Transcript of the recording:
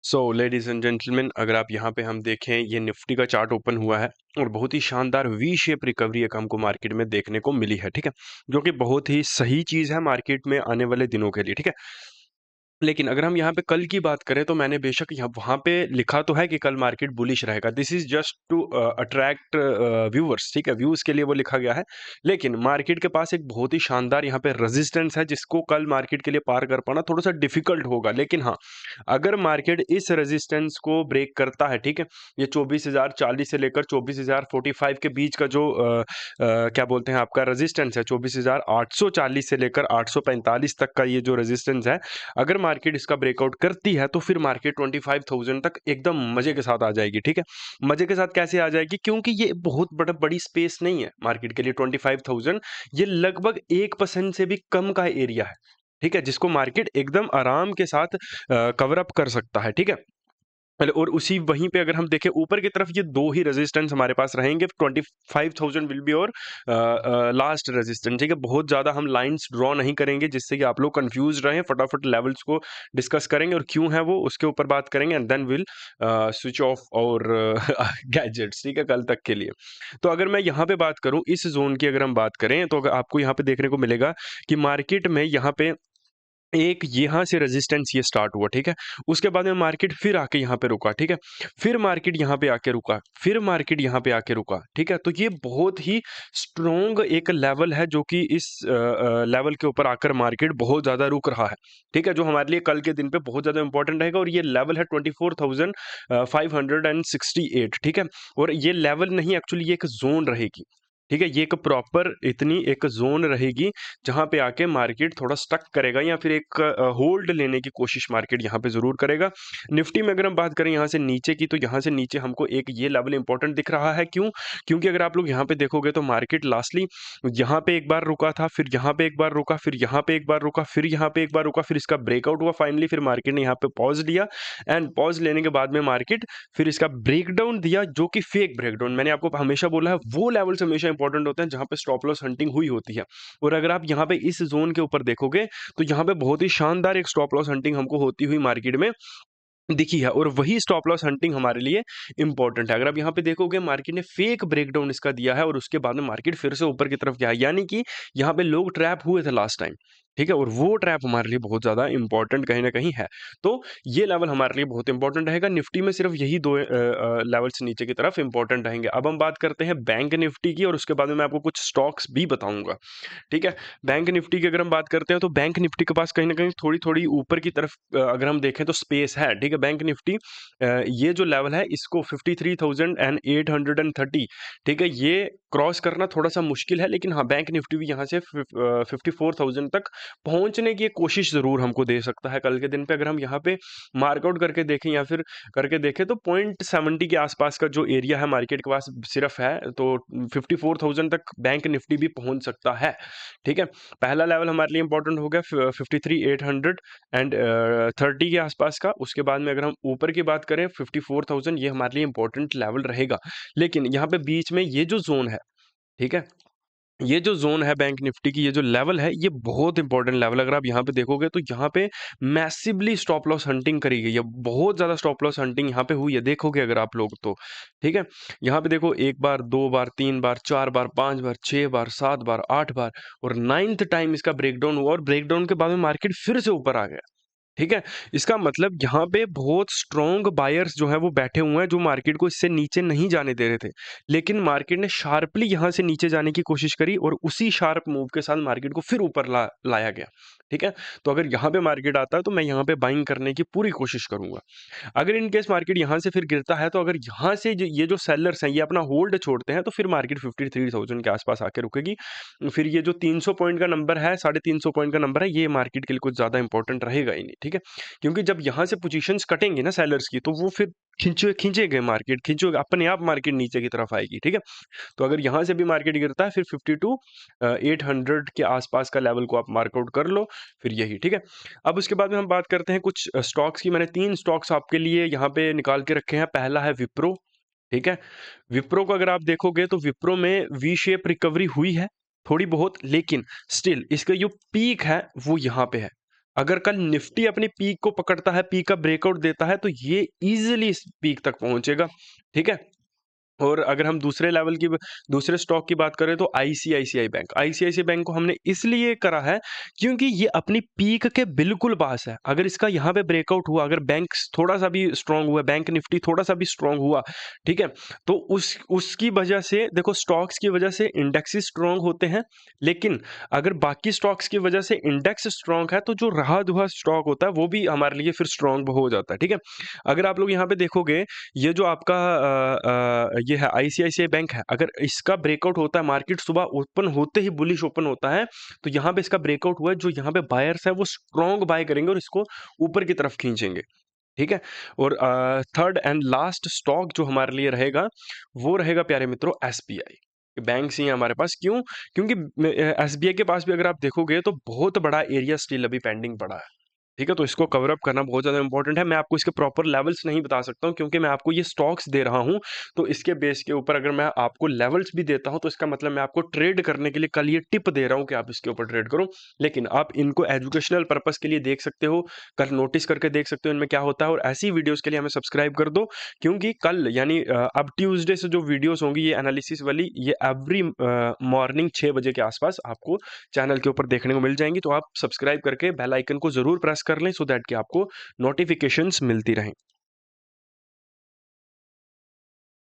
So ladies and gentleman, अगर आप यहाँ पे हम देखें, ये निफ्टी का चार्ट ओपन हुआ है और बहुत ही शानदार वी शेप रिकवरी एक हमको मार्केट में देखने को मिली है। ठीक है, जो कि बहुत ही सही चीज़ है मार्केट में आने वाले दिनों के लिए। ठीक है, लेकिन अगर हम यहाँ पे कल की बात करें तो मैंने बेशक यहाँ वहाँ पे लिखा तो है कि कल मार्केट बुलिश रहेगा। This is just to attract viewers. ठीक है, व्यूज के लिए वो लिखा गया है। लेकिन मार्केट के पास एक बहुत ही शानदार यहाँ पे रेजिस्टेंस है जिसको कल मार्केट के लिए पार कर पाना थोड़ा सा डिफिकल्ट होगा। लेकिन हाँ, अगर मार्केट इस रेजिस्टेंस को ब्रेक करता है, ठीक है, ये 24,040 से लेकर 24,045 के बीच का जो क्या बोलते हैं आपका रेजिस्टेंस है, 24,840 से लेकर 845 तक का ये जो रेजिस्टेंस है, अगर मार्केट इसका ब्रेकआउट करती है तो फिर मार्केट 25,000 तक एकदम मजे के साथ आ जाएगी। ठीक है, मजे के साथ कैसे आ जाएगी? क्योंकि ये बहुत बड़ी स्पेस नहीं है मार्केट के लिए। 25,000 ये लगभग 1% से भी कम का एरिया है। ठीक है, जिसको मार्केट एकदम आराम के साथ कवर अप कर सकता है। ठीक है, पहले और उसी वहीं पे अगर हम देखें ऊपर की तरफ, ये दो ही रेजिस्टेंस हमारे पास रहेंगे। 25,000 विल बी और लास्ट रेजिस्टेंस। ठीक है, बहुत ज़्यादा हम लाइंस ड्रॉ नहीं करेंगे जिससे कि आप लोग कंफ्यूज रहें। फटाफट लेवल्स को डिस्कस करेंगे और क्यों है वो उसके ऊपर बात करेंगे, and then will switch off our gadgets. ठीक है, कल तक के लिए। तो अगर मैं यहाँ पे बात करूँ इस जोन की, अगर हम बात करें तो अगर आपको यहाँ पे देखने को मिलेगा कि मार्केट में यहाँ पे एक यहाँ से रेजिस्टेंस ये स्टार्ट हुआ। ठीक है, उसके बाद में मार्केट फिर आके यहाँ पे रुका। ठीक है, फिर मार्केट यहाँ पे आके रुका, फिर मार्केट यहाँ पे आके रुका। ठीक है, तो ये बहुत ही स्ट्रॉन्ग एक लेवल है जो कि इस लेवल के ऊपर आकर मार्केट बहुत ज़्यादा रुक रहा है। ठीक है, जो हमारे लिए कल के दिन पे बहुत ज़्यादा इंपॉर्टेंट रहेगा। और ये लेवल है 24,568। ठीक है, और ये लेवल नहीं, एक्चुअली ये एक जोन रहेगी। ठीक है, ये एक प्रॉपर इतनी एक जोन रहेगी जहाँ पे आके मार्केट थोड़ा स्टक करेगा या फिर एक होल्ड लेने की कोशिश मार्केट यहाँ पे ज़रूर करेगा। निफ्टी में अगर हम बात करें यहाँ से नीचे की, तो यहाँ से नीचे हमको एक ये लेवल इंपॉर्टेंट दिख रहा है। क्यों? क्योंकि अगर आप लोग यहाँ पे देखोगे तो मार्केट लास्टली यहाँ पे एक बार रुका था, फिर यहाँ पे एक बार रुका, फिर यहाँ पे एक बार रुका, फिर यहाँ पे एक बार रुका, फिर इसका ब्रेकआउट हुआ फाइनली। फिर मार्केट ने यहाँ पे पॉज लिया एंड पॉज लेने के बाद में मार्केट फिर इसका ब्रेकडाउन दिया, जो कि फेक ब्रेकडाउन। मैंने आपको हमेशा बोला है वो लेवल्स हमेशा इंपॉर्टेंट होते हैं जहाँ पे स्टॉप लॉस हंटिंग हुई होती है। और अगर आप यहाँ पे इस जोन के ऊपर देखोगे तो यहाँ पे बहुत ही शानदार एक स्टॉप लॉस हंटिंग हमको होती हुई मार्केट में दिखी है। और वही स्टॉप लॉस हंटिंग हमारे लिए इंपॉर्टेंट है। अगर आप यहाँ पे देखोगे मार्केट ने फेक ब्रेकडाउन इसका दिया है और उसके बाद में मार्केट फिर से ऊपर की तरफ गया है, यानी कि यहाँ पे लोग ट्रैप हुए थे लास्ट टाइम। ठीक है, और वो ट्रैप हमारे लिए बहुत ज्यादा इंपॉर्टेंट कहीं ना कहीं है। तो ये लेवल हमारे लिए बहुत इंपॉर्टेंट रहेगा। निफ्टी में सिर्फ यही दो लेवल्स नीचे की तरफ इंपॉर्टेंट रहेंगे। अब हम बात करते हैं बैंक निफ्टी की और उसके बाद में मैं आपको कुछ स्टॉक्स भी बताऊंगा। ठीक है, बैंक निफ्टी की अगर हम बात करते हैं तो बैंक निफ्टी के पास कहीं ना कहीं थोड़ी थोड़ी ऊपर की तरफ अगर हम देखें तो स्पेस है। ठीक है, बैंक निफ्टी ये जो लेवल है इसको 53,830, ठीक है, ये क्रॉस करना थोड़ा सा मुश्किल है। लेकिन हाँ, बैंक निफ्टी भी यहाँ से 54,000 तक पहुंचने की एक कोशिश जरूर हमको दे सकता है कल के दिन पे। अगर हम यहाँ पे मार्कआउट करके देखें या फिर करके देखें तो 0.70 के आसपास का जो एरिया है मार्केट के पास सिर्फ है, तो 54,000 तक बैंक निफ्टी भी पहुंच सकता है। ठीक है, पहला लेवल हमारे लिए इंपॉर्टेंट हो गया 53,800 एंड 30 के आसपास का। उसके बाद में अगर हम ऊपर की बात करें 54,000, ये हमारे लिए इंपॉर्टेंट लेवल रहेगा। लेकिन यहाँ पे बीच में ये जो जोन है, ठीक है, ये जो जोन है बैंक निफ्टी की, ये जो लेवल है ये बहुत इंपॉर्टेंट लेवल। अगर आप यहाँ पे देखोगे तो यहाँ पे मैसिवली स्टॉप लॉस हंटिंग करी गई है। बहुत ज्यादा स्टॉप लॉस हंटिंग यहाँ पे हुई है, देखोगे अगर आप लोग तो। ठीक है, यहाँ पे देखो, एक बार, दो बार, तीन बार, चार बार, पांच बार, छह बार, सात बार, आठ बार, और नाइन्थ टाइम इसका ब्रेकडाउन हुआ और ब्रेकडाउन के बाद में मार्केट फिर से ऊपर आ गया। ठीक है, इसका मतलब यहाँ पे बहुत स्ट्रॉन्ग बायर्स जो है वो बैठे हुए हैं, जो मार्केट को इससे नीचे नहीं जाने दे रहे थे। लेकिन मार्केट ने शार्पली यहाँ से नीचे जाने की कोशिश करी और उसी शार्प मूव के साथ मार्केट को फिर ऊपर लाया गया। ठीक है, तो अगर यहाँ पे मार्केट आता है तो मैं यहाँ पे बाइंग करने की पूरी कोशिश करूंगा। अगर इन केस मार्केट यहाँ से फिर गिरता है, तो अगर यहाँ से ये जो सेलर्स हैं ये अपना होल्ड छोड़ते हैं, तो फिर मार्केट 53,000 के आसपास आके रुकेगी। फिर ये जो 300 पॉइंट का नंबर है, 350 पॉइंट का नंबर है, ये मार्केट के लिए कुछ ज्यादा इंपॉर्टेंट रहेगा ही नहीं। ठीक है, क्योंकि जब यहाँ से पोजीशंस कटेंगे ना सेलर्स की, तो वो फिर खींचे गए मार्केट, खींचो अपने आप मार्केट नीचे की तरफ आएगी। ठीक है, तो अगर यहाँ से भी मार्केट गिरता है फिर 52,800 के आसपास का लेवल को आप मार्कआउट कर लो, फिर यही। ठीक है, अब उसके बाद में हम बात करते हैं कुछ स्टॉक्स की। मैंने 3 स्टॉक्स आपके लिए यहाँ पे निकाल के रखे हैं। पहला है विप्रो। ठीक है, विप्रो को अगर आप देखोगे तो विप्रो में वी शेप रिकवरी हुई है थोड़ी बहुत, लेकिन स्टिल इसका जो पीक है वो यहाँ पे है। अगर कल निफ्टी अपनी पीक को पकड़ता है, पीक का ब्रेकआउट देता है, तो ये ईजिली इस पीक तक पहुंचेगा। ठीक है। और अगर हम दूसरे स्टॉक की बात करें तो आईसीआईसीआई बैंक को हमने इसलिए करा है क्योंकि ये अपनी पीक के बिल्कुल पास है। अगर इसका यहाँ पे ब्रेकआउट हुआ, अगर बैंक थोड़ा सा भी स्ट्रांग हुआ, बैंक निफ्टी थोड़ा सा भी स्ट्रांग हुआ, ठीक है, तो उसकी वजह से देखो, स्टॉक्स की वजह से इंडेक्सेस स्ट्रांग होते हैं, लेकिन अगर बाकी स्टॉक्स की वजह से इंडेक्स स्ट्रांग है तो जो रहा दुहा स्टॉक होता है वो भी हमारे लिए फिर स्ट्रांग हो जाता है। ठीक है। अगर आप लोग यहाँ पे देखोगे, ये जो आपका ये है आईसीआईसीआई बैंक है, अगर इसका ब्रेकआउट होता है, मार्केट सुबह ओपन होते ही बुलिश ओपन होता है, तो यहाँ पे इसका ब्रेकआउट हुआ है, जो यहाँ पे बायर्स है वो स्ट्रॉन्ग बाय करेंगे और इसको ऊपर की तरफ खींचेंगे। ठीक है। और थर्ड एंड लास्ट स्टॉक जो हमारे लिए रहेगा, वो रहेगा प्यारे मित्रों एसबीआई। बैंक्स ही हैं हमारे पास। क्यों? क्योंकि एसबीआई के पास भी अगर आप देखोगे तो बहुत बड़ा एरिया स्टिल अभी पेंडिंग पड़ा है। ठीक है, तो इसको कवर अप करना बहुत ज़्यादा इंपॉर्टेंट है। मैं आपको इसके प्रॉपर लेवल्स नहीं बता सकता हूँ क्योंकि मैं आपको ये स्टॉक्स दे रहा हूँ, तो इसके बेस के ऊपर अगर मैं आपको लेवल्स भी देता हूँ तो इसका मतलब मैं आपको ट्रेड करने के लिए कल ये टिप दे रहा हूँ कि आप इसके ऊपर ट्रेड करो। लेकिन आप इनको एजुकेशनल पर्पस के लिए देख सकते हो, कल नोटिस करके देख सकते हो इनमें क्या होता है, और ऐसी वीडियोस के लिए हमें सब्सक्राइब कर दो, क्योंकि कल यानी अब ट्यूसडे से जो वीडियोस होंगी ये एनालिसिस वाली, ये एवरी मॉर्निंग 6 बजे के आसपास आपको चैनल के ऊपर देखने को मिल जाएंगी। तो आप सब्सक्राइब करके बेल आइकन को जरूर प्रेस कर लें, सो दैट कि आपको नोटिफिकेशंस मिलती रहें।